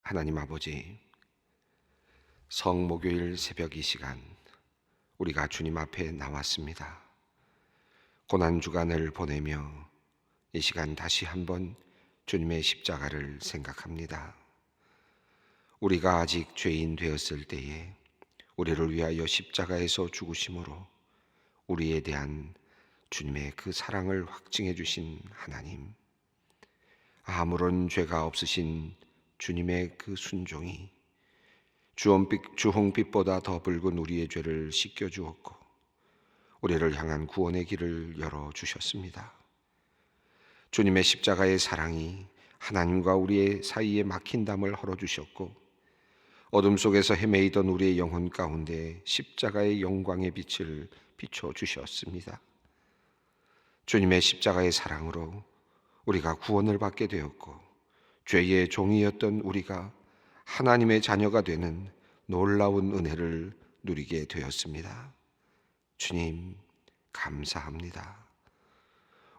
하나님 아버지, 성목요일 새벽 이 시간 우리가 주님 앞에 나왔습니다. 고난주간을 보내며 이 시간 다시 한번 주님의 십자가를 생각합니다. 우리가 아직 죄인 되었을 때에 우리를 위하여 십자가에서 죽으심으로 우리에 대한 주님의 그 사랑을 확증해 주신 하나님, 아무런 죄가 없으신 주님의 그 순종이 주홍빛보다 더 붉은 우리의 죄를 씻겨주었고 우리를 향한 구원의 길을 열어주셨습니다. 주님의 십자가의 사랑이 하나님과 우리의 사이에 막힌 담을 헐어주셨고 어둠 속에서 헤매이던 우리의 영혼 가운데 십자가의 영광의 빛을 비춰주셨습니다. 주님의 십자가의 사랑으로 우리가 구원을 받게 되었고 죄의 종이었던 우리가 하나님의 자녀가 되는 놀라운 은혜를 누리게 되었습니다. 주님, 감사합니다.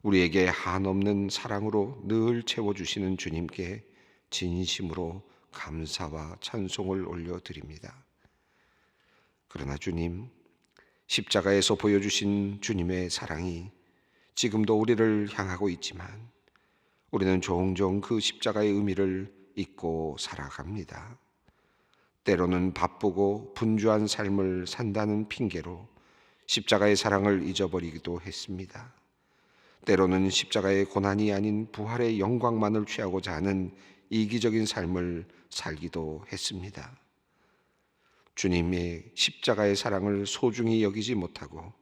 우리에게 한없는 사랑으로 늘 채워주시는 주님께 진심으로 감사와 찬송을 올려드립니다. 그러나 주님, 십자가에서 보여주신 주님의 사랑이 지금도 우리를 향하고 있지만 우리는 종종 그 십자가의 의미를 잊고 살아갑니다. 때로는 바쁘고 분주한 삶을 산다는 핑계로 십자가의 사랑을 잊어버리기도 했습니다. 때로는 십자가의 고난이 아닌 부활의 영광만을 취하고자 하는 이기적인 삶을 살기도 했습니다. 주님의 십자가의 사랑을 소중히 여기지 못하고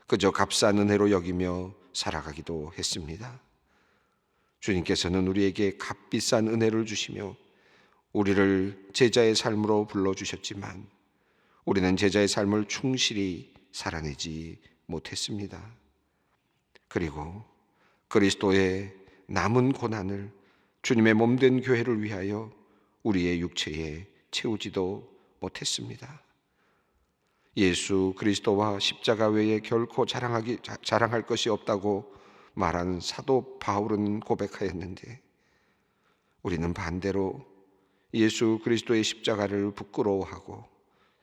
그저 값싼 은혜로 여기며 살아가기도 했습니다. 주님께서는 우리에게 값비싼 은혜를 주시며 우리를 제자의 삶으로 불러주셨지만 우리는 제자의 삶을 충실히 살아내지 못했습니다. 그리고 그리스도의 남은 고난을 주님의 몸된 교회를 위하여 우리의 육체에 채우지도 못했습니다. 예수 그리스도와 십자가 외에 결코 자랑할 것이 없다고 말한 사도 바울은 고백하였는데 우리는 반대로 예수 그리스도의 십자가를 부끄러워하고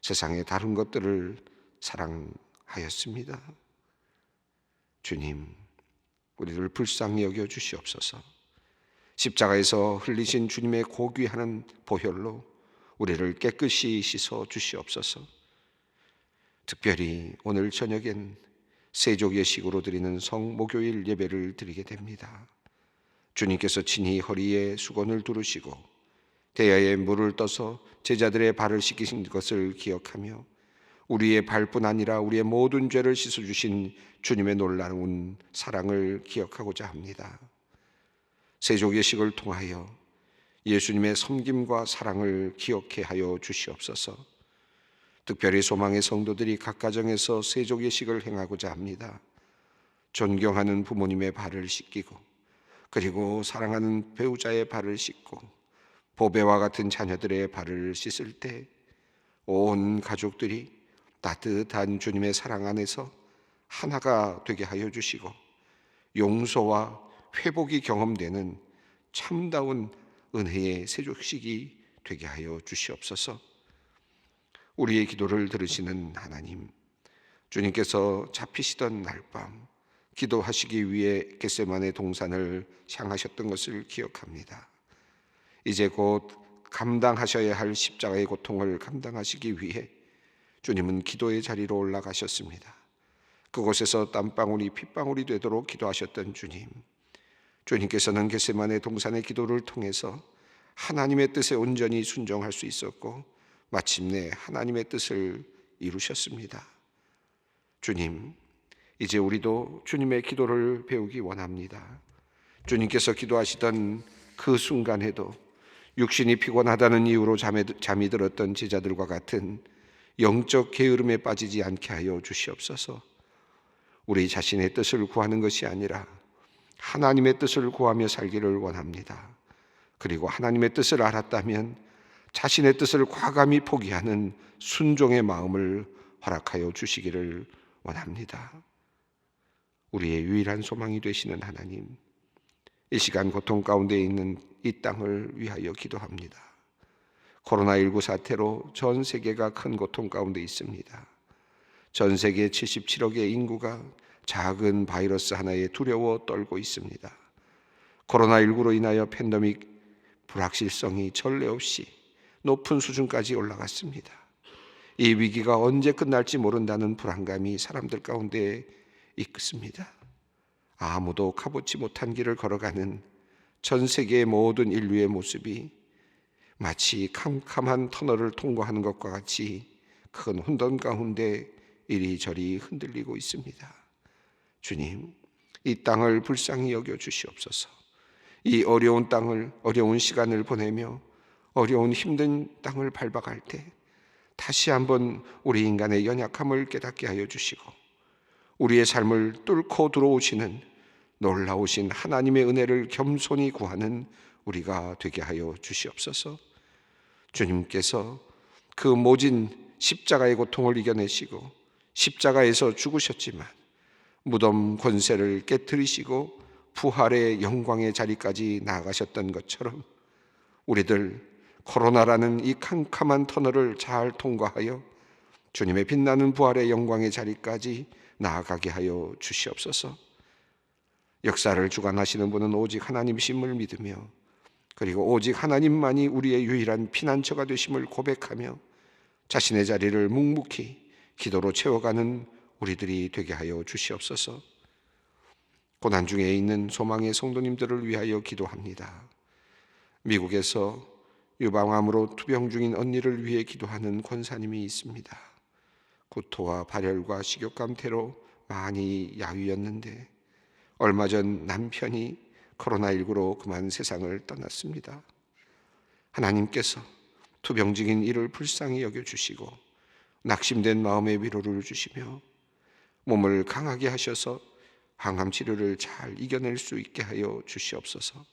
세상의 다른 것들을 사랑하였습니다. 주님, 우리를 불쌍히 여겨 주시옵소서. 십자가에서 흘리신 주님의 고귀한 보혈로 우리를 깨끗이 씻어 주시옵소서. 특별히 오늘 저녁엔 세족 예식으로 드리는 성목요일 예배를 드리게 됩니다. 주님께서 친히 허리에 수건을 두르시고 대야에 물을 떠서 제자들의 발을 씻기신 것을 기억하며 우리의 발뿐 아니라 우리의 모든 죄를 씻어주신 주님의 놀라운 사랑을 기억하고자 합니다. 세족 예식을 통하여 예수님의 섬김과 사랑을 기억해 하여 주시옵소서. 특별히 소망의 성도들이 각 가정에서 세족 예식을 행하고자 합니다. 존경하는 부모님의 발을 씻기고 그리고 사랑하는 배우자의 발을 씻고 보배와 같은 자녀들의 발을 씻을 때 온 가족들이 따뜻한 주님의 사랑 안에서 하나가 되게 하여 주시고 용서와 회복이 경험되는 참다운 은혜의 세족식이 되게 하여 주시옵소서. 우리의 기도를 들으시는 하나님, 주님께서 잡히시던 날밤 기도하시기 위해 겟세마네 동산을 향하셨던 것을 기억합니다. 이제 곧 감당하셔야 할 십자가의 고통을 감당하시기 위해 주님은 기도의 자리로 올라가셨습니다. 그곳에서 땀방울이 핏방울이 되도록 기도하셨던 주님, 주님께서는 겟세마네 동산의 기도를 통해서 하나님의 뜻에 온전히 순종할 수 있었고 마침내 하나님의 뜻을 이루셨습니다. 주님, 이제 우리도 주님의 기도를 배우기 원합니다. 주님께서 기도하시던 그 순간에도 육신이 피곤하다는 이유로 잠이 들었던 제자들과 같은 영적 게으름에 빠지지 않게 하여 주시옵소서. 우리 자신의 뜻을 구하는 것이 아니라 하나님의 뜻을 구하며 살기를 원합니다. 그리고 하나님의 뜻을 알았다면 자신의 뜻을 과감히 포기하는 순종의 마음을 허락하여 주시기를 원합니다. 우리의 유일한 소망이 되시는 하나님, 이 시간 고통 가운데 있는 이 땅을 위하여 기도합니다. 코로나19 사태로 전 세계가 큰 고통 가운데 있습니다. 전 세계 77억의 인구가 작은 바이러스 하나에 두려워 떨고 있습니다. 코로나19로 인하여 팬데믹 불확실성이 전례 없이 높은 수준까지 올라갔습니다. 이 위기가 언제 끝날지 모른다는 불안감이 사람들 가운데 있습니다. 아무도 가보지 못한 길을 걸어가는 전 세계의 모든 인류의 모습이 마치 캄캄한 터널을 통과하는 것과 같이 큰 혼돈 가운데 이리저리 흔들리고 있습니다. 주님, 이 땅을 불쌍히 여겨 주시옵소서. 이 어려운 땅을, 어려운 시간을 보내며 어려운 힘든 땅을 밟아갈 때 다시 한번 우리 인간의 연약함을 깨닫게 하여 주시고 우리의 삶을 뚫고 들어오시는 놀라우신 하나님의 은혜를 겸손히 구하는 우리가 되게 하여 주시옵소서. 주님께서 그 모진 십자가의 고통을 이겨내시고 십자가에서 죽으셨지만 무덤 권세를 깨뜨리시고 부활의 영광의 자리까지 나아가셨던 것처럼 우리들 코로나라는 이 캄캄한 터널을 잘 통과하여 주님의 빛나는 부활의 영광의 자리까지 나아가게 하여 주시옵소서. 역사를 주관하시는 분은 오직 하나님이심을 믿으며 그리고 오직 하나님만이 우리의 유일한 피난처가 되심을 고백하며 자신의 자리를 묵묵히 기도로 채워가는 우리들이 되게 하여 주시옵소서. 고난 중에 있는 소망의 성도님들을 위하여 기도합니다. 미국에서 유방암으로 투병 중인 언니를 위해 기도하는 권사님이 있습니다. 구토와 발열과 식욕감퇴로 많이 야위었는데 얼마 전 남편이 코로나19로 그만 세상을 떠났습니다. 하나님께서 투병 중인 이를 불쌍히 여겨주시고 낙심된 마음의 위로를 주시며 몸을 강하게 하셔서 항암 치료를 잘 이겨낼 수 있게 하여 주시옵소서.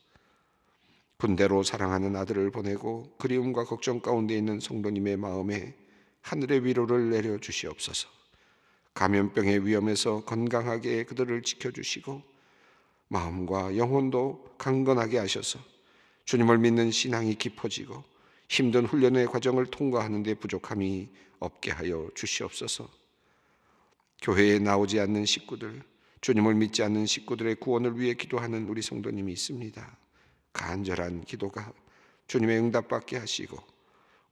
군대로 사랑하는 아들을 보내고 그리움과 걱정 가운데 있는 성도님의 마음에 하늘의 위로를 내려 주시옵소서. 감염병의 위험에서 건강하게 그들을 지켜주시고 마음과 영혼도 강건하게 하셔서 주님을 믿는 신앙이 깊어지고 힘든 훈련의 과정을 통과하는 데 부족함이 없게 하여 주시옵소서. 교회에 나오지 않는 식구들, 주님을 믿지 않는 식구들의 구원을 위해 기도하는 우리 성도님이 있습니다. 간절한 기도가 주님의 응답받게 하시고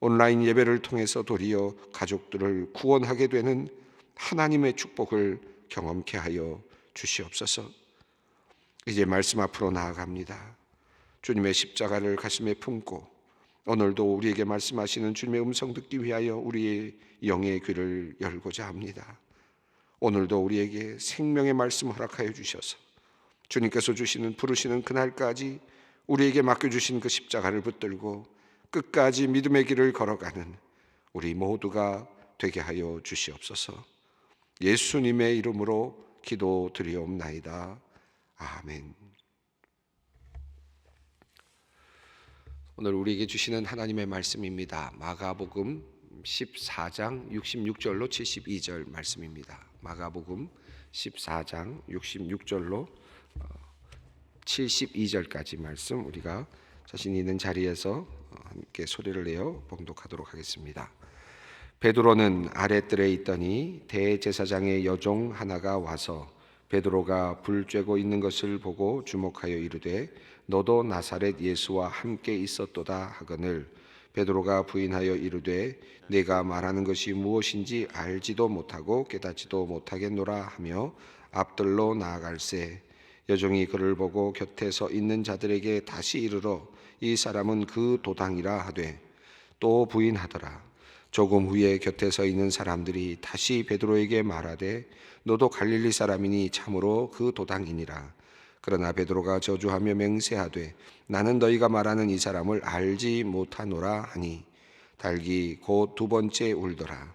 온라인 예배를 통해서 도리어 가족들을 구원하게 되는 하나님의 축복을 경험케 하여 주시옵소서. 이제 말씀 앞으로 나아갑니다. 주님의 십자가를 가슴에 품고 오늘도 우리에게 말씀하시는 주님의 음성 듣기 위하여 우리의 영의 귀를 열고자 합니다. 오늘도 우리에게 생명의 말씀 허락하여 주셔서 주님께서 주시는 부르시는 그날까지 우리에게 맡겨주신 그 십자가를 붙들고 끝까지 믿음의 길을 걸어가는 우리 모두가 되게 하여 주시옵소서. 예수님의 이름으로 기도드리옵나이다. 아멘. 오늘 우리에게 주시는 하나님의 말씀입니다. 마가복음 14장 66절로 72절 말씀입니다. 마가복음 14장 66절로 72절까지 말씀 우리가 자신 있는 자리에서 함께 소리를 내어 봉독하도록 하겠습니다. 베드로는 아랫뜰에 있더니 대제사장의 여종 하나가 와서 베드로가 불 쬐고 있는 것을 보고 주목하여 이르되 너도 나사렛 예수와 함께 있었도다 하거늘 베드로가 부인하여 이르되 내가 말하는 것이 무엇인지 알지도 못하고 깨닫지도 못하겠노라 하며 앞들로 나아갈새 여종이 그를 보고 곁에 서 있는 자들에게 다시 이르러 이 사람은 그 도당이라 하되 또 부인하더라. 조금 후에 곁에 서 있는 사람들이 다시 베드로에게 말하되 너도 갈릴리 사람이니 참으로 그 도당이니라. 그러나 베드로가 저주하며 맹세하되 나는 너희가 말하는 이 사람을 알지 못하노라 하니 닭이 곧 두 번째 울더라.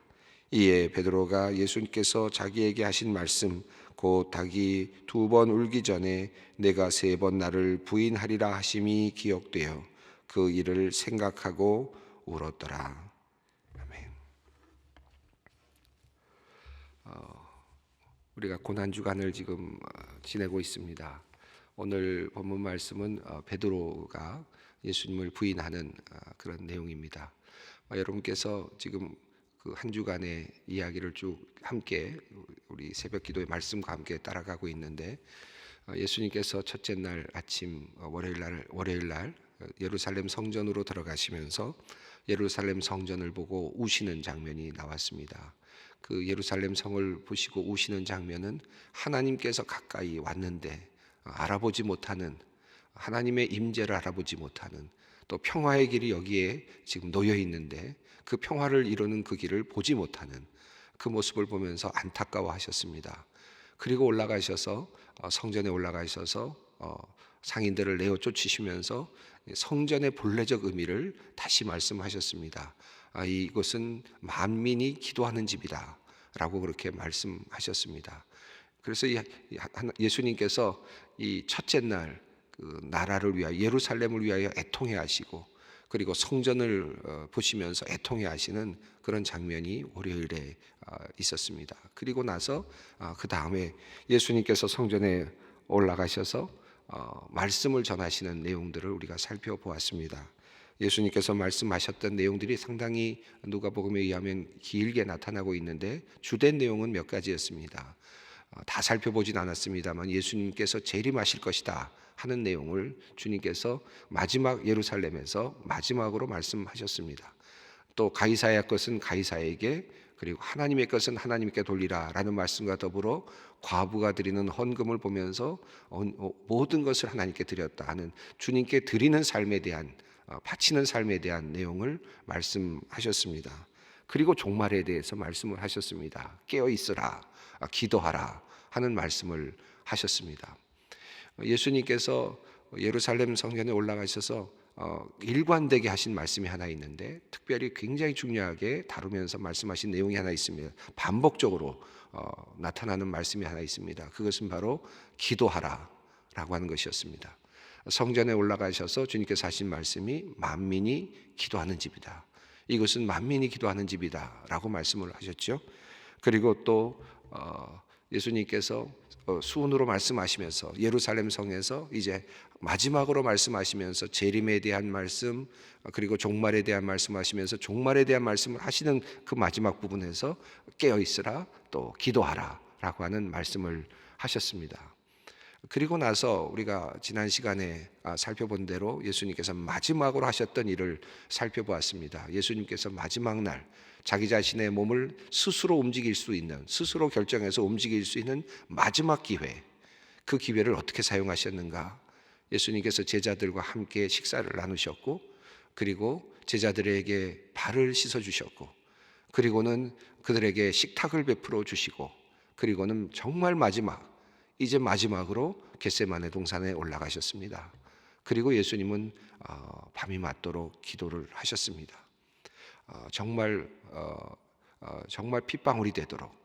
이에 베드로가 예수님께서 자기에게 하신 말씀 곧 닭이 두 번 울기 전에 내가 세 번 나를 부인하리라 하심이 기억되어 그 일을 생각하고 울었더라. 아멘. 우리가 고난 주간을 지금 지내고 있습니다. 오늘 본문 말씀은 베드로가 예수님을 부인하는 그런 내용입니다. 여러분께서 지금 그 한 주간의 이야기를 쭉 함께 우리 새벽 기도의 말씀과 함께 따라가고 있는데, 예수님께서 첫째 날 아침 월요일 날 예루살렘 성전으로 들어가시면서 예루살렘 성전을 보고 우시는 장면이 나왔습니다. 그 예루살렘 성을 보시고 우시는 장면은 하나님께서 가까이 왔는데 알아보지 못하는, 하나님의 임재를 알아보지 못하는, 또 평화의 길이 여기에 지금 놓여 있는데 그 평화를 이루는 그 길을 보지 못하는 그 모습을 보면서 안타까워하셨습니다. 그리고 올라가셔서 성전에 올라가셔서 상인들을 내어 쫓으시면서 성전의 본래적 의미를 다시 말씀하셨습니다. 이곳은 만민이 기도하는 집이다 라고 그렇게 말씀하셨습니다. 그래서 예수님께서 이 첫째 날 그 나라를 위하여, 예루살렘을 위하여 애통해 하시고, 그리고 성전을 보시면서 애통해 하시는 그런 장면이 월요일에 있었습니다. 그리고 나서 그 다음에 예수님께서 성전에 올라가셔서 말씀을 전하시는 내용들을 우리가 살펴보았습니다. 예수님께서 말씀하셨던 내용들이 상당히 누가복음에 의하면 길게 나타나고 있는데 주된 내용은 몇 가지였습니다. 다 살펴보진 않았습니다만 예수님께서 재림하실 것이다 하는 내용을 주님께서 마지막 예루살렘에서 마지막으로 말씀하셨습니다. 또 가이사야 것은 가이사에게, 그리고 하나님의 것은 하나님께 돌리라 라는 말씀과 더불어 과부가 드리는 헌금을 보면서 모든 것을 하나님께 드렸다 하는 주님께 드리는 삶에 대한, 바치는 삶에 대한 내용을 말씀하셨습니다. 그리고 종말에 대해서 말씀을 하셨습니다. 깨어 있으라, 기도하라 하는 말씀을 하셨습니다. 예수님께서 예루살렘 성전에 올라가셔서 일관되게 하신 말씀이 하나 있는데, 특별히 굉장히 중요하게 다루면서 말씀하신 내용이 하나 있습니다. 반복적으로 나타나는 말씀이 하나 있습니다. 그것은 바로 기도하라 라고 하는 것이었습니다. 성전에 올라가셔서 주님께서 하신 말씀이 만민이 기도하는 집이다, 이것은 만민이 기도하는 집이다 라고 말씀을 하셨죠. 그리고 또 예수님께서 수훈으로 말씀하시면서 예루살렘 성에서 이제 마지막으로 말씀하시면서 재림에 대한 말씀, 그리고 종말에 대한 말씀하시면서 종말에 대한 말씀을 하시는 그 마지막 부분에서 깨어 있으라, 또 기도하라 라고 하는 말씀을 하셨습니다. 그리고 나서 우리가 지난 시간에 살펴본 대로 예수님께서 마지막으로 하셨던 일을 살펴보았습니다. 예수님께서 마지막 날 자기 자신의 몸을 스스로 움직일 수 있는, 스스로 결정해서 움직일 수 있는 마지막 기회, 그 기회를 어떻게 사용하셨는가? 예수님께서 제자들과 함께 식사를 나누셨고, 그리고 제자들에게 발을 씻어주셨고, 그리고는 그들에게 식탁을 베풀어 주시고, 그리고는 정말 이제 마지막으로 겟세마네 동산에 올라가셨습니다. 그리고 예수님은 밤이 맞도록 기도를 하셨습니다. 정말 핏방울이 되도록,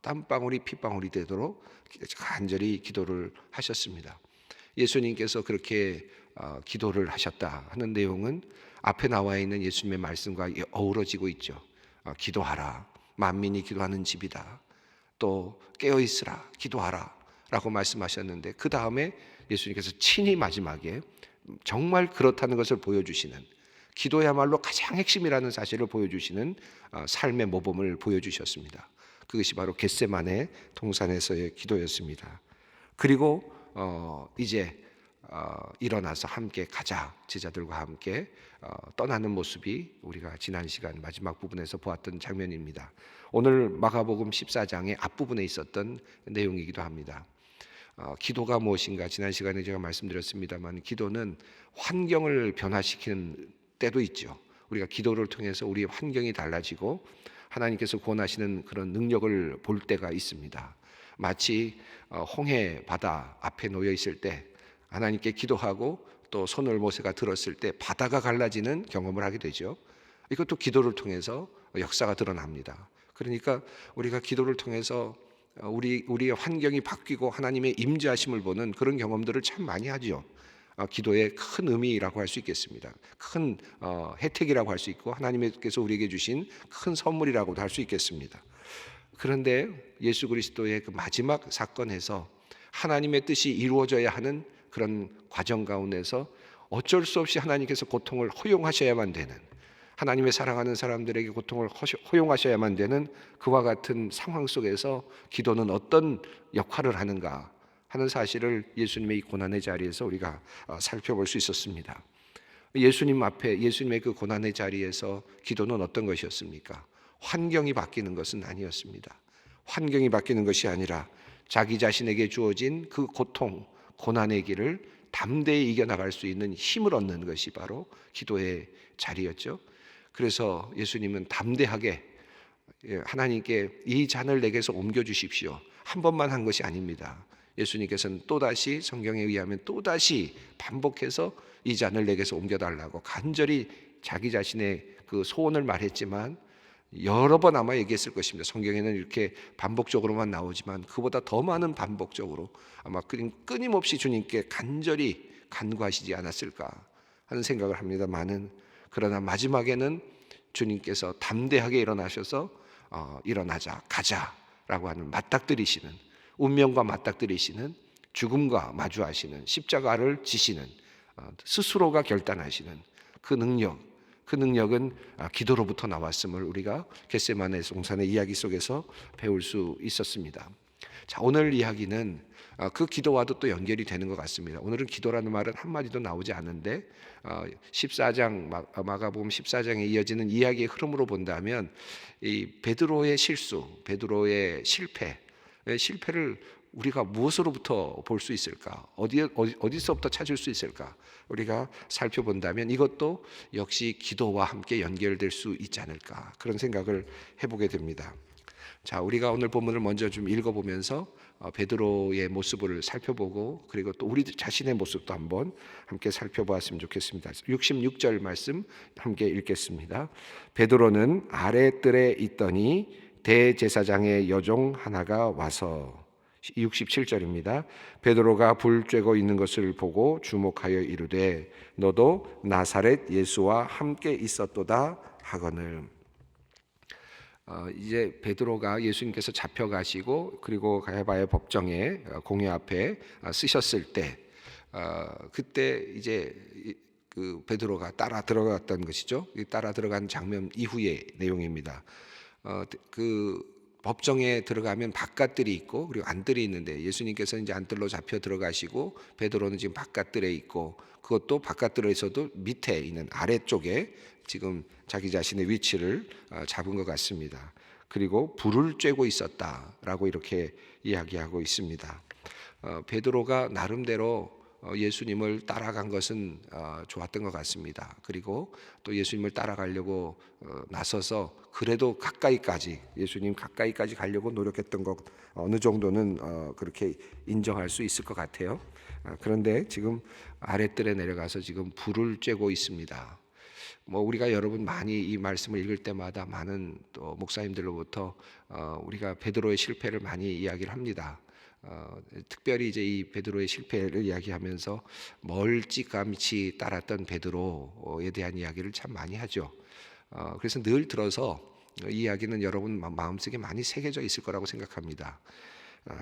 땀방울이 핏방울이 되도록 간절히 기도를 하셨습니다. 예수님께서 그렇게 기도를 하셨다 하는 내용은 앞에 나와 있는 예수님의 말씀과 어우러지고 있죠. 기도하라, 만민이 기도하는 집이다, 또 깨어있으라, 기도하라 라고 말씀하셨는데, 그 다음에 예수님께서 친히 마지막에 정말 그렇다는 것을 보여주시는, 기도야말로 가장 핵심이라는 사실을 보여주시는 삶의 모범을 보여주셨습니다. 그것이 바로 겟세마네 동산에서의 기도였습니다. 그리고 이제 일어나서 함께 가자, 제자들과 함께 떠나는 모습이 우리가 지난 시간 마지막 부분에서 보았던 장면입니다. 오늘 마가복음 14장의 앞부분에 있었던 내용이기도 합니다. 기도가 무엇인가, 지난 시간에 제가 말씀드렸습니다만, 기도는 환경을 변화시키는 때도 있죠. 우리가 기도를 통해서 우리의 환경이 달라지고 하나님께서 구원하시는 그런 능력을 볼 때가 있습니다. 마치 홍해 바다 앞에 놓여 있을 때 하나님께 기도하고 또 손을 모세가 들었을 때 바다가 갈라지는 경험을 하게 되죠. 이것도 기도를 통해서 역사가 드러납니다. 그러니까 우리가 기도를 통해서 우리의 환경이 바뀌고 하나님의 임재하심을 보는 그런 경험들을 참 많이 하죠. 기도의 큰 의미라고 할 수 있겠습니다. 큰 혜택이라고 할 수 있고, 하나님께서 우리에게 주신 큰 선물이라고도 할 수 있겠습니다. 그런데 예수 그리스도의 그 마지막 사건에서 하나님의 뜻이 이루어져야 하는 그런 과정 가운데서 어쩔 수 없이 하나님께서 고통을 허용하셔야만 되는, 하나님의 사랑하는 사람들에게 고통을 허용하셔야만 되는 그와 같은 상황 속에서 기도는 어떤 역할을 하는가 하는 사실을 예수님의 이 고난의 자리에서 우리가 살펴볼 수 있었습니다. 예수님 앞에, 예수님의 그 고난의 자리에서 기도는 어떤 것이었습니까? 환경이 바뀌는 것은 아니었습니다. 환경이 바뀌는 것이 아니라 자기 자신에게 주어진 그 고통, 고난의 길을 담대히 이겨나갈 수 있는 힘을 얻는 것이 바로 기도의 자리였죠. 그래서 예수님은 담대하게 하나님께 이 잔을 내게서 옮겨주십시오, 한 번만 한 것이 아닙니다. 예수님께서는 또다시, 성경에 의하면 또다시 반복해서 이 잔을 내게서 옮겨달라고 간절히 자기 자신의 그 소원을 말했지만 여러 번 아마 얘기했을 것입니다. 성경에는 이렇게 반복적으로만 나오지만 그보다 더 많은 반복적으로 아마 끊임없이 주님께 간절히 간구하시지 않았을까 하는 생각을 합니다만은, 그러나 마지막에는 주님께서 담대하게 일어나셔서 일어나자, 가자라고 하는, 맞닥뜨리시는, 운명과 맞닥뜨리시는, 죽음과 마주하시는, 십자가를 지시는, 스스로가 결단하시는 그 능력은 기도로부터 나왔음을 우리가 겟세마네 동산의 이야기 속에서 배울 수 있었습니다. 자, 오늘 이야기는 그 기도와도 또 연결이 되는 것 같습니다. 오늘은 기도라는 말은 한마디도 나오지 않는데 14장, 마가복음 14장에 이어지는 이야기의 흐름으로 본다면 이 베드로의 실수, 베드로의 실패를 우리가 무엇으로부터 볼 수 있을까? 어디서부터 찾을 수 있을까? 우리가 살펴본다면 이것도 역시 기도와 함께 연결될 수 있지 않을까, 그런 생각을 해보게 됩니다. 자, 우리가 오늘 본문을 먼저 좀 읽어보면서 베드로의 모습을 살펴보고, 그리고 또 우리 자신의 모습도 한번 함께 살펴보았으면 좋겠습니다. 66절 말씀 함께 읽겠습니다. 베드로는 아랫뜰에 있더니 대제사장의 여종 하나가 와서, 67절입니다. 베드로가 불 쬐고 있는 것을 보고 주목하여 이르되 너도 나사렛 예수와 함께 있었도다 하거늘. 이제 베드로가 예수님께서 잡혀가시고 그리고 가야바의 법정에 공회 앞에 쓰셨을 때, 그때 이제 그 베드로가 따라 들어갔던 것이죠. 따라 들어간 장면 이후의 내용입니다. 그 법정에 들어가면 바깥들이 있고 그리고 안들이 있는데, 예수님께서 이제 안들로 잡혀 들어가시고 베드로는 지금 바깥들에 있고, 그것도 바깥들에서도 밑에 있는 아래쪽에 지금 자기 자신의 위치를 잡은 것 같습니다. 그리고 불을 쬐고 있었다라고 이렇게 이야기하고 있습니다. 베드로가 나름대로 예수님을 따라간 것은 좋았던 것 같습니다. 그리고 또 예수님을 따라가려고 나서서 그래도 가까이까지, 예수님 가까이까지 가려고 노력했던 것 어느 정도는 그렇게 인정할 수 있을 것 같아요. 그런데 지금 아랫뜰에 내려가서 지금 불을 쬐고 있습니다. 우리가 여러분 많이 이 말씀을 읽을 때마다 많은 또 목사님들로부터 우리가 베드로의 실패를 많이 이야기를 합니다. 특별히 이제 이 베드로의 실패를 이야기하면서 멀찌감치 따랐던 베드로에 대한 이야기를 참 많이 하죠. 그래서 늘 들어서 이 이야기는 여러분 마음속에 많이 새겨져 있을 거라고 생각합니다.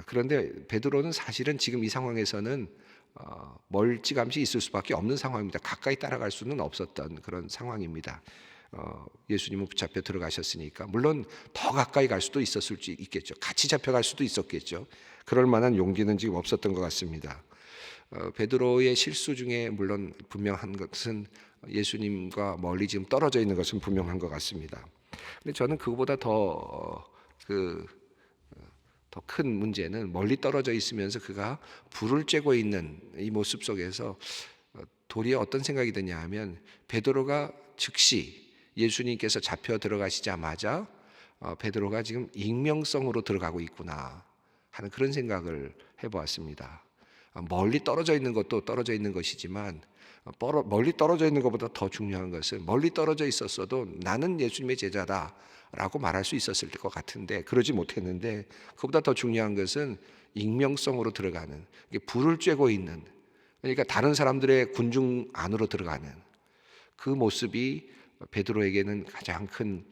그런데 베드로는 사실은 지금 이 상황에서는 멀찌감치 있을 수밖에 없는 상황입니다. 가까이 따라갈 수는 없었던 그런 상황입니다. 예수님은 붙잡혀 들어가셨으니까 물론 더 가까이 갈 수도 있겠죠. 같이 잡혀갈 수도 있었겠죠. 그럴 만한 용기는 지금 없었던 것 같습니다. 베드로의 실수 중에 물론 분명한 것은 예수님과 멀리 지금 떨어져 있는 것은 분명한 것 같습니다. 근데 저는 그거보다 더 큰 문제는 멀리 떨어져 있으면서 그가 불을 쬐고 있는 이 모습 속에서 도리어 어떤 생각이 드냐 하면, 베드로가 즉시 예수님께서 잡혀 들어가시자마자 베드로가 지금 익명성으로 들어가고 있구나 하는 그런 생각을 해보았습니다. 멀리 떨어져 있는 것도 떨어져 있는 것이지만 멀리 떨어져 있는 것보다 더 중요한 것은, 멀리 떨어져 있었어도 나는 예수님의 제자다 라고 말할 수 있었을 것 같은데 그러지 못했는데, 그보다 더 중요한 것은 익명성으로 들어가는, 불을 쬐고 있는, 그러니까 다른 사람들의 군중 안으로 들어가는 그 모습이 베드로에게는 가장 큰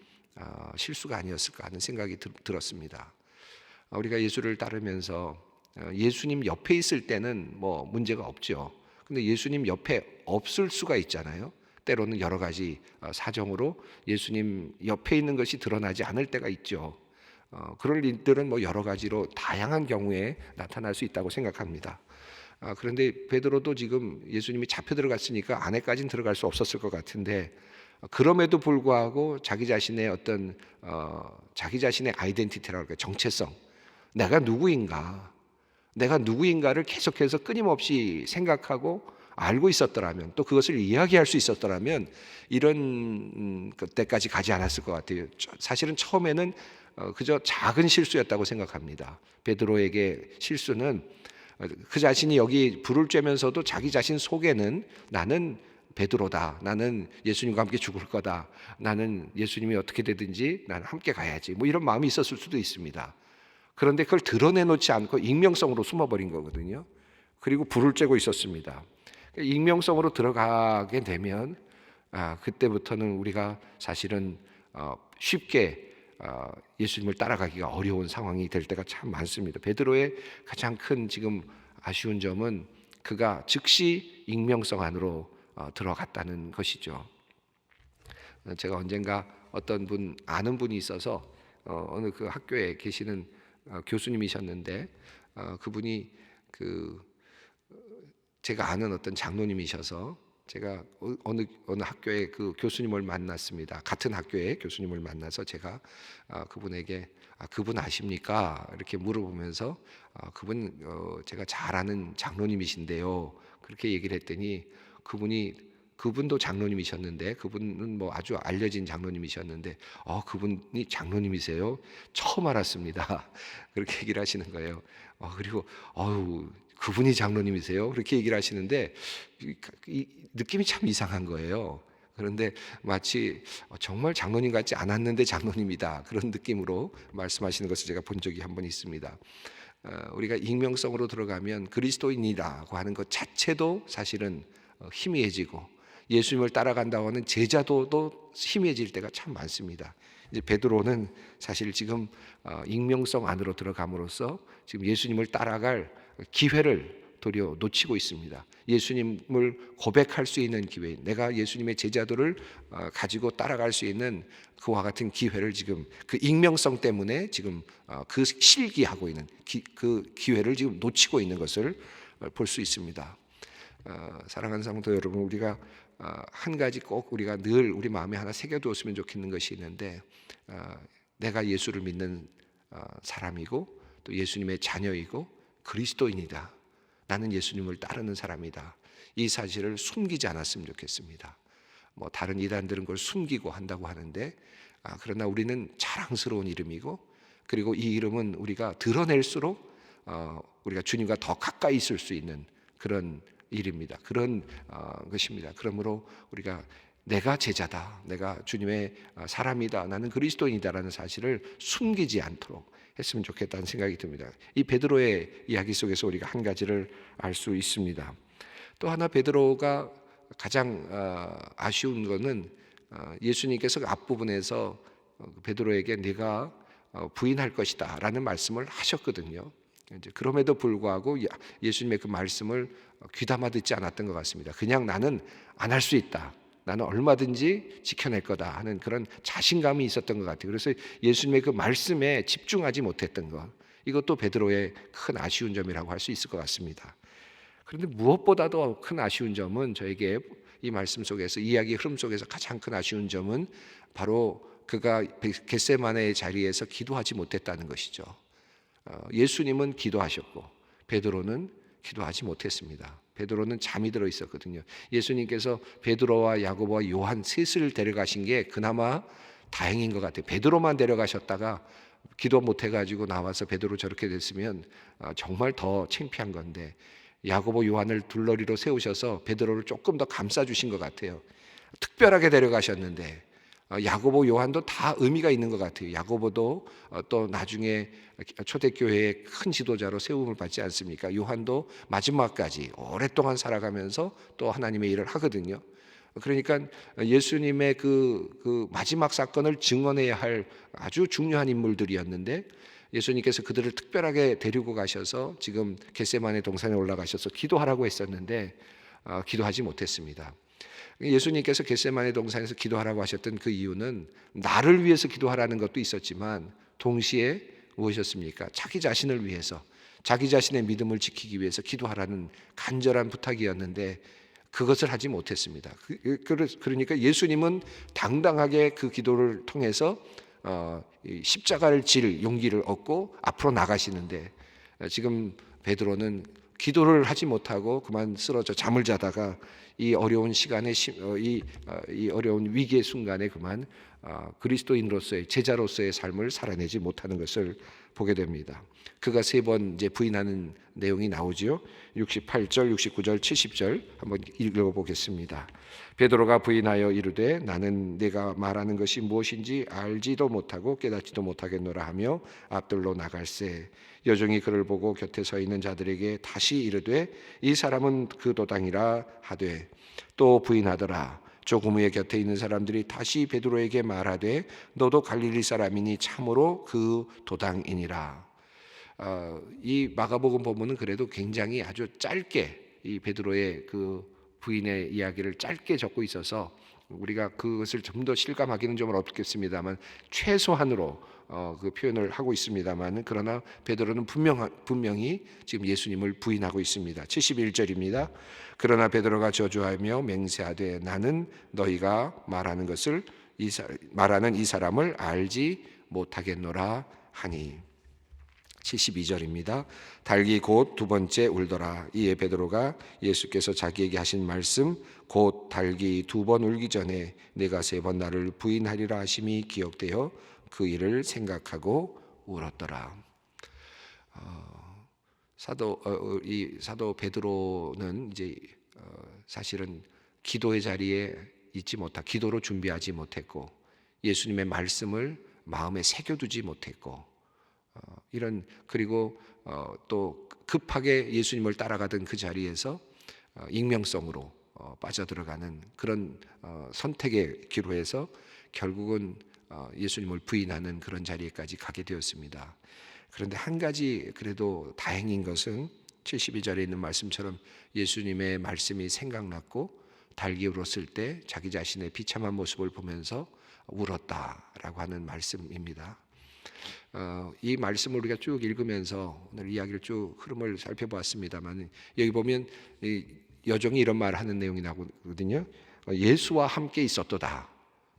실수가 아니었을까 하는 생각이 들었습니다. 우리가 예수를 따르면서 예수님 옆에 있을 때는 뭐 문제가 없죠. 근데 예수님 옆에 없을 수가 있잖아요. 때로는 여러 가지 사정으로 예수님 옆에 있는 것이 드러나지 않을 때가 있죠. 그럴 일들은 뭐 여러 가지로 다양한 경우에 나타날 수 있다고 생각합니다. 그런데 베드로도 지금 예수님이 잡혀 들어갔으니까 안에까지는 들어갈 수 없었을 것 같은데, 그럼에도 불구하고 자기 자신의 어떤 자기 자신의 아이덴티티라고 할까요? 정체성, 내가 누구인가를 계속해서 끊임없이 생각하고 알고 있었더라면, 또 그것을 이야기할 수 있었더라면 이런 때까지 가지 않았을 것 같아요. 사실은 처음에는 그저 작은 실수였다고 생각합니다. 베드로에게 실수는 그 자신이 여기 불을 쬐면서도 자기 자신 속에는 나는 베드로다, 나는 예수님과 함께 죽을 거다, 나는 예수님이 어떻게 되든지 나는 함께 가야지, 뭐 이런 마음이 있었을 수도 있습니다. 그런데 그걸 드러내놓지 않고 익명성으로 숨어버린 거거든요. 그리고 불을 쬐고 있었습니다. 익명성으로 들어가게 되면 그때부터는 우리가 사실은 쉽게 예수님을 따라가기가 어려운 상황이 될 때가 참 많습니다. 베드로의 가장 큰 지금 아쉬운 점은 그가 즉시 익명성 안으로 들어갔다는 것이죠. 제가 언젠가 어떤 분 아는 분이 있어서 어느 그 학교에 계시는 교수님이셨는데, 그분이 제가 아는 어떤 장로님이셔서 제가 어느 학교에 그 교수님을 만났습니다. 같은 학교에 교수님을 만나서 제가 그분에게 그분 아십니까? 이렇게 물어보면서 그분 제가 잘 아는 장로님이신데요, 그렇게 얘기를 했더니 그분도 장로님이셨는데, 그분은 뭐 아주 알려진 장로님이셨는데, 그분이 장로님이세요? 처음 알았습니다. 그렇게 얘기를 하시는 거예요. 그리고 그분이 장로님이세요? 그렇게 얘기를 하시는데 이 느낌이 참 이상한 거예요. 그런데 마치 정말 장로님 같지 않았는데 장로님이다, 그런 느낌으로 말씀하시는 것을 제가 본 적이 한 번 있습니다. 우리가 익명성으로 들어가면 그리스도인이라고 하는 것 자체도 사실은 희미해지고, 예수님을 따라간다고 하는 제자도도 희미해질 때가 참 많습니다. 이제 베드로는 사실 지금 익명성 안으로 들어감으로써 지금 예수님을 따라갈 기회를 도리어 놓치고 있습니다. 예수님을 고백할 수 있는 기회, 내가 예수님의 제자들을 가지고 따라갈 수 있는 그와 같은 기회를 지금 그 익명성 때문에 지금 그 실기하고 있는 그 기회를 지금 놓치고 있는 것을 볼 수 있습니다. 사랑하는 성도 여러분, 우리가 한 가지 꼭 우리가 늘 우리 마음에 하나 새겨두었으면 좋겠는 것이 있는데, 내가 예수를 믿는 사람이고 또 예수님의 자녀이고 그리스도인이다, 나는 예수님을 따르는 사람이다, 이 사실을 숨기지 않았으면 좋겠습니다. 뭐 다른 이단들은 그걸 숨기고 한다고 하는데, 그러나 우리는 자랑스러운 이름이고, 그리고 이 이름은 우리가 드러낼수록 우리가 주님과 더 가까이 있을 수 있는 그런 일입니다. 그런 것입니다. 그러므로 우리가 내가 제자다, 내가 주님의 사람이다, 나는 그리스도인이다라는 사실을 숨기지 않도록 했으면 좋겠다는 생각이 듭니다. 이 베드로의 이야기 속에서 우리가 한 가지를 알 수 있습니다. 또 하나 베드로가 가장 아쉬운 것은 예수님께서 그 앞부분에서 베드로에게 네가 부인할 것이다 라는 말씀을 하셨거든요. 이제 그럼에도 불구하고 예수님의 그 말씀을 귀담아 듣지 않았던 것 같습니다. 그냥 나는 안 할 수 있다, 나는 얼마든지 지켜낼 거다 하는 그런 자신감이 있었던 것 같아요. 그래서 예수님의 그 말씀에 집중하지 못했던 것, 이것도 베드로의 큰 아쉬운 점이라고 할 수 있을 것 같습니다. 그런데 무엇보다도 큰 아쉬운 점은, 저에게 이 말씀 속에서, 이야기 흐름 속에서 가장 큰 아쉬운 점은 바로 그가 겟세마네의 자리에서 기도하지 못했다는 것이죠. 예수님은 기도하셨고 베드로는 기도하지 못했습니다. 베드로는 잠이 들어 있었거든요. 예수님께서 베드로와 야고보와 요한 셋을 데려가신 게 그나마 다행인 것 같아요. 베드로만 데려가셨다가 기도 못해가지고 나와서 베드로 저렇게 됐으면 정말 더 창피한 건데, 야고보 요한을 둘러리로 세우셔서 베드로를 조금 더 감싸주신 것 같아요. 특별하게 데려가셨는데 야고보 요한도 다 의미가 있는 것 같아요. 야고보도 또 나중에 초대교회의 큰 지도자로 세움을 받지 않습니까? 요한도 마지막까지 오랫동안 살아가면서 또 하나님의 일을 하거든요. 그러니까 예수님의 그 마지막 사건을 증언해야 할 아주 중요한 인물들이었는데, 예수님께서 그들을 특별하게 데리고 가셔서 지금 겟세마네 동산에 올라가셔서 기도하라고 했었는데, 기도하지 못했습니다. 예수님께서 겟세마네 동산에서 기도하라고 하셨던 그 이유는 나를 위해서 기도하라는 것도 있었지만 동시에 무엇이었습니까? 자기 자신을 위해서, 자기 자신의 믿음을 지키기 위해서 기도하라는 간절한 부탁이었는데 그것을 하지 못했습니다. 그러니까 예수님은 당당하게 그 기도를 통해서 십자가를 질 용기를 얻고 앞으로 나가시는데, 지금 베드로는 기도를 하지 못하고 그만 쓰러져 잠을 자다가 이 어려운 시간에 이 어려운 위기의 순간에 그만 그리스도인으로서의, 제자로서의 삶을 살아내지 못하는 것을 보게 됩니다. 그가 3번 이제 부인하는 내용이 나오지요. 68절, 69절, 70절 한번 읽어보겠습니다. 베드로가 부인하여 이르되 나는 네가 말하는 것이 무엇인지 알지도 못하고 깨닫지도 못하겠노라 하며 앞들로 나갈새 여종이 그를 보고 곁에 서 있는 자들에게 다시 이르되 이 사람은 그 도당이라 하되 또 부인하더라. 조금 후에 곁에 있는 사람들이 다시 베드로에게 말하되 너도 갈릴리 사람이니 참으로 그 도당이니라. 이 마가복음 본문은 그래도 굉장히 아주 짧게 이 베드로의 그 부인의 이야기를 짧게 적고 있어서 우리가 그것을 좀 더 실감하기는 좀 어렵겠습니다만 최소한으로 그 표현을 하고 있습니다만, 그러나 베드로는 분명히 지금 예수님을 부인하고 있습니다. 71절입니다. 그러나 베드로가 저주하며 맹세하되 나는 너희가 말하는 것을 말하는 이 사람을 알지 못하겠노라 하니. 72절입니다. 닭이 곧 2번째 울더라. 이에 베드로가 예수께서 자기에게 하신 말씀 곧 닭이 2번 울기 전에 내가 3번 나를 부인하리라 하심이 기억되어 그 일을 생각하고 울었더라. 사도 베드로는 이제 사실은 기도의 자리에 기도로 준비하지 못했고 예수님의 말씀을 마음에 새겨두지 못했고 그리고 또 급하게 예수님을 따라가던 그 자리에서 익명성으로 빠져들어가는 그런 선택의 기로해서 결국은 예수님을 부인하는 그런 자리에까지 가게 되었습니다. 그런데 한 가지 그래도 다행인 것은 72절에 있는 말씀처럼 예수님의 말씀이 생각났고 달기 울었을 때 자기 자신의 비참한 모습을 보면서 울었다라고 하는 말씀입니다. 이 말씀을 우리가 쭉 읽으면서 오늘 이야기를 쭉 흐름을 살펴보았습니다만 여기 보면 여종이 이런 말을 하는 내용이 나오거든요. 예수와 함께 있었도다.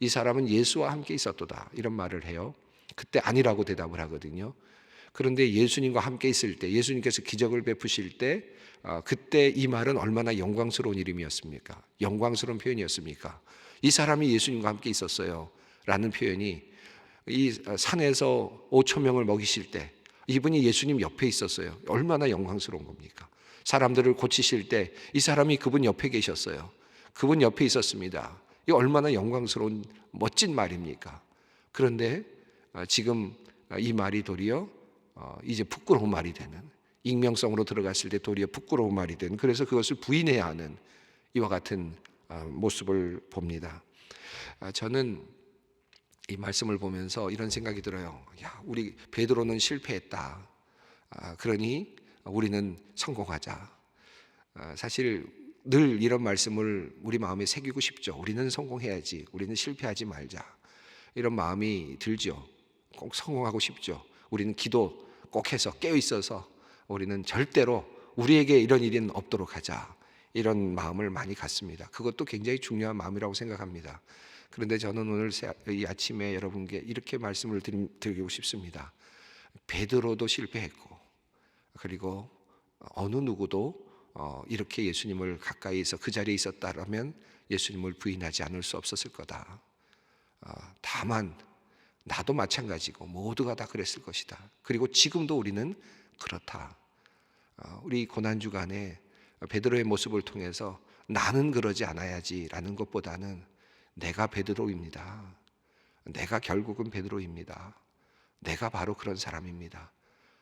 이 사람은 예수와 함께 있었도다. 이런 말을 해요. 그때 아니라고 대답을 하거든요. 그런데 예수님과 함께 있을 때 예수님께서 기적을 베푸실 때 그때 이 말은 얼마나 영광스러운 일임이었습니까? 영광스러운 표현이었습니까? 이 사람이 예수님과 함께 있었어요 라는 표현이 이 산에서 5천 명을 먹이실 때 이분이 예수님 옆에 있었어요. 얼마나 영광스러운 겁니까? 사람들을 고치실 때 이 사람이 그분 옆에 계셨어요. 그분 옆에 있었습니다. 이 얼마나 영광스러운 멋진 말입니까? 그런데 지금 이 말이 도리어 이제 부끄러운 말이 되는, 익명성으로 들어갔을 때 도리어 부끄러운 말이 되는, 그래서 그것을 부인해야 하는 이와 같은 모습을 봅니다. 저는 이 말씀을 보면서 이런 생각이 들어요. 우리 베드로는 실패했다. 그러니 우리는 성공하자. 사실 늘 이런 말씀을 우리 마음에 새기고 싶죠. 우리는 성공해야지. 우리는 실패하지 말자. 이런 마음이 들죠. 꼭 성공하고 싶죠. 우리는 기도 꼭 해서 깨어 있어서 우리는 절대로 우리에게 이런 일은 없도록 하자. 이런 마음을 많이 갖습니다. 그것도 굉장히 중요한 마음이라고 생각합니다. 그런데 저는 오늘 이 아침에 여러분께 이렇게 말씀을 드리고 싶습니다. 베드로도 실패했고 그리고 어느 누구도 이렇게 예수님을 가까이에서 그 자리에 있었다라면 예수님을 부인하지 않을 수 없었을 거다. 다만 나도 마찬가지고 모두가 다 그랬을 것이다. 그리고 지금도 우리는 그렇다. 우리 고난주간에 베드로의 모습을 통해서 나는 그러지 않아야지라는 것보다는 내가 베드로입니다. 내가 결국은 베드로입니다. 내가 바로 그런 사람입니다.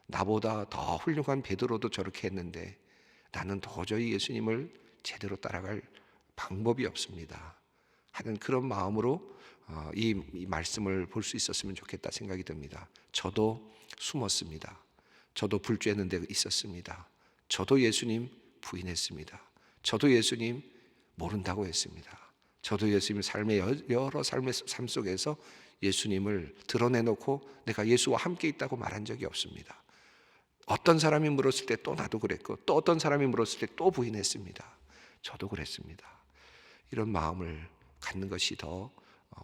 나보다 더 훌륭한 베드로도 저렇게 했는데 나는 도저히 예수님을 제대로 따라갈 방법이 없습니다 하는 그런 마음으로 이 말씀을 볼 수 있었으면 좋겠다 생각이 듭니다. 저도 숨었습니다. 저도 불 쬐는 데 있었습니다. 저도 예수님 부인했습니다. 저도 예수님 모른다고 했습니다. 저도 예수님 여러 삶의 삶 속에서 예수님을 드러내놓고 내가 예수와 함께 있다고 말한 적이 없습니다. 어떤 사람이 물었을 때 또 나도 그랬고, 또 어떤 사람이 물었을 때 또 부인했습니다. 저도 그랬습니다. 이런 마음을 갖는 것이 더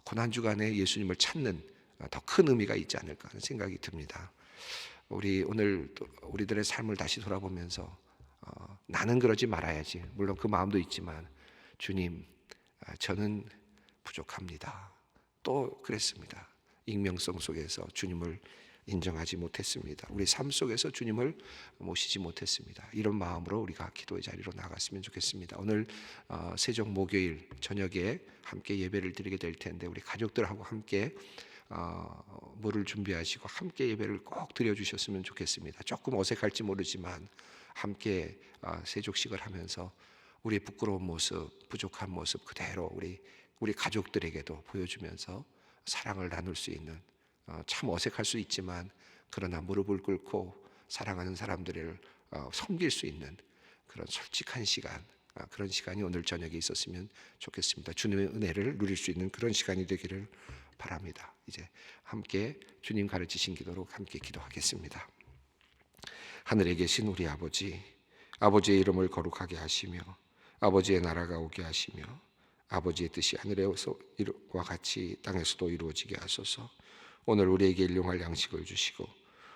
고난주간에 예수님을 찾는 더 큰 의미가 있지 않을까 하는 생각이 듭니다. 우리 오늘 우리들의 삶을 다시 돌아보면서 나는 그러지 말아야지, 물론 그 마음도 있지만, 주님, 저는 부족합니다. 또 그랬습니다. 익명성 속에서 주님을 인정하지 못했습니다. 우리 삶 속에서 주님을 모시지 못했습니다. 이런 마음으로 우리가 기도의 자리로 나갔으면 좋겠습니다. 오늘 세종 목요일 저녁에 함께 예배를 드리게 될 텐데, 우리 가족들하고 함께 물을 준비하시고 함께 예배를 꼭 드려주셨으면 좋겠습니다. 조금 어색할지 모르지만 함께 세족식을 하면서 우리의 부끄러운 모습, 부족한 모습 그대로 우리 가족들에게도 보여주면서 사랑을 나눌 수 있는, 참 어색할 수 있지만 그러나 무릎을 꿇고 사랑하는 사람들을 섬길 수 있는 그런 솔직한 시간, 그런 시간이 오늘 저녁에 있었으면 좋겠습니다. 주님의 은혜를 누릴 수 있는 그런 시간이 되기를 바랍니다. 이제 함께 주님 가르치신 기도로 함께 기도하겠습니다. 하늘에 계신 우리 아버지, 아버지의 이름을 거룩하게 하시며 아버지의 나라가 오게 하시며 아버지의 뜻이 하늘에와 같이 땅에서도 이루어지게 하소서. 오늘 우리에게 일용할 양식을 주시고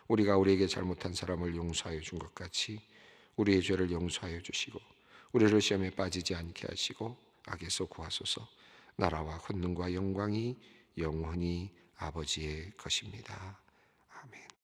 우리가 우리에게 잘못한 사람을 용서하여 준 것 같이 우리의 죄를 용서하여 주시고 우리를 시험에 빠지지 않게 하시고 악에서 구하소서. 나라와 권능과 영광이 영원히 아버지의 것입니다. 아멘.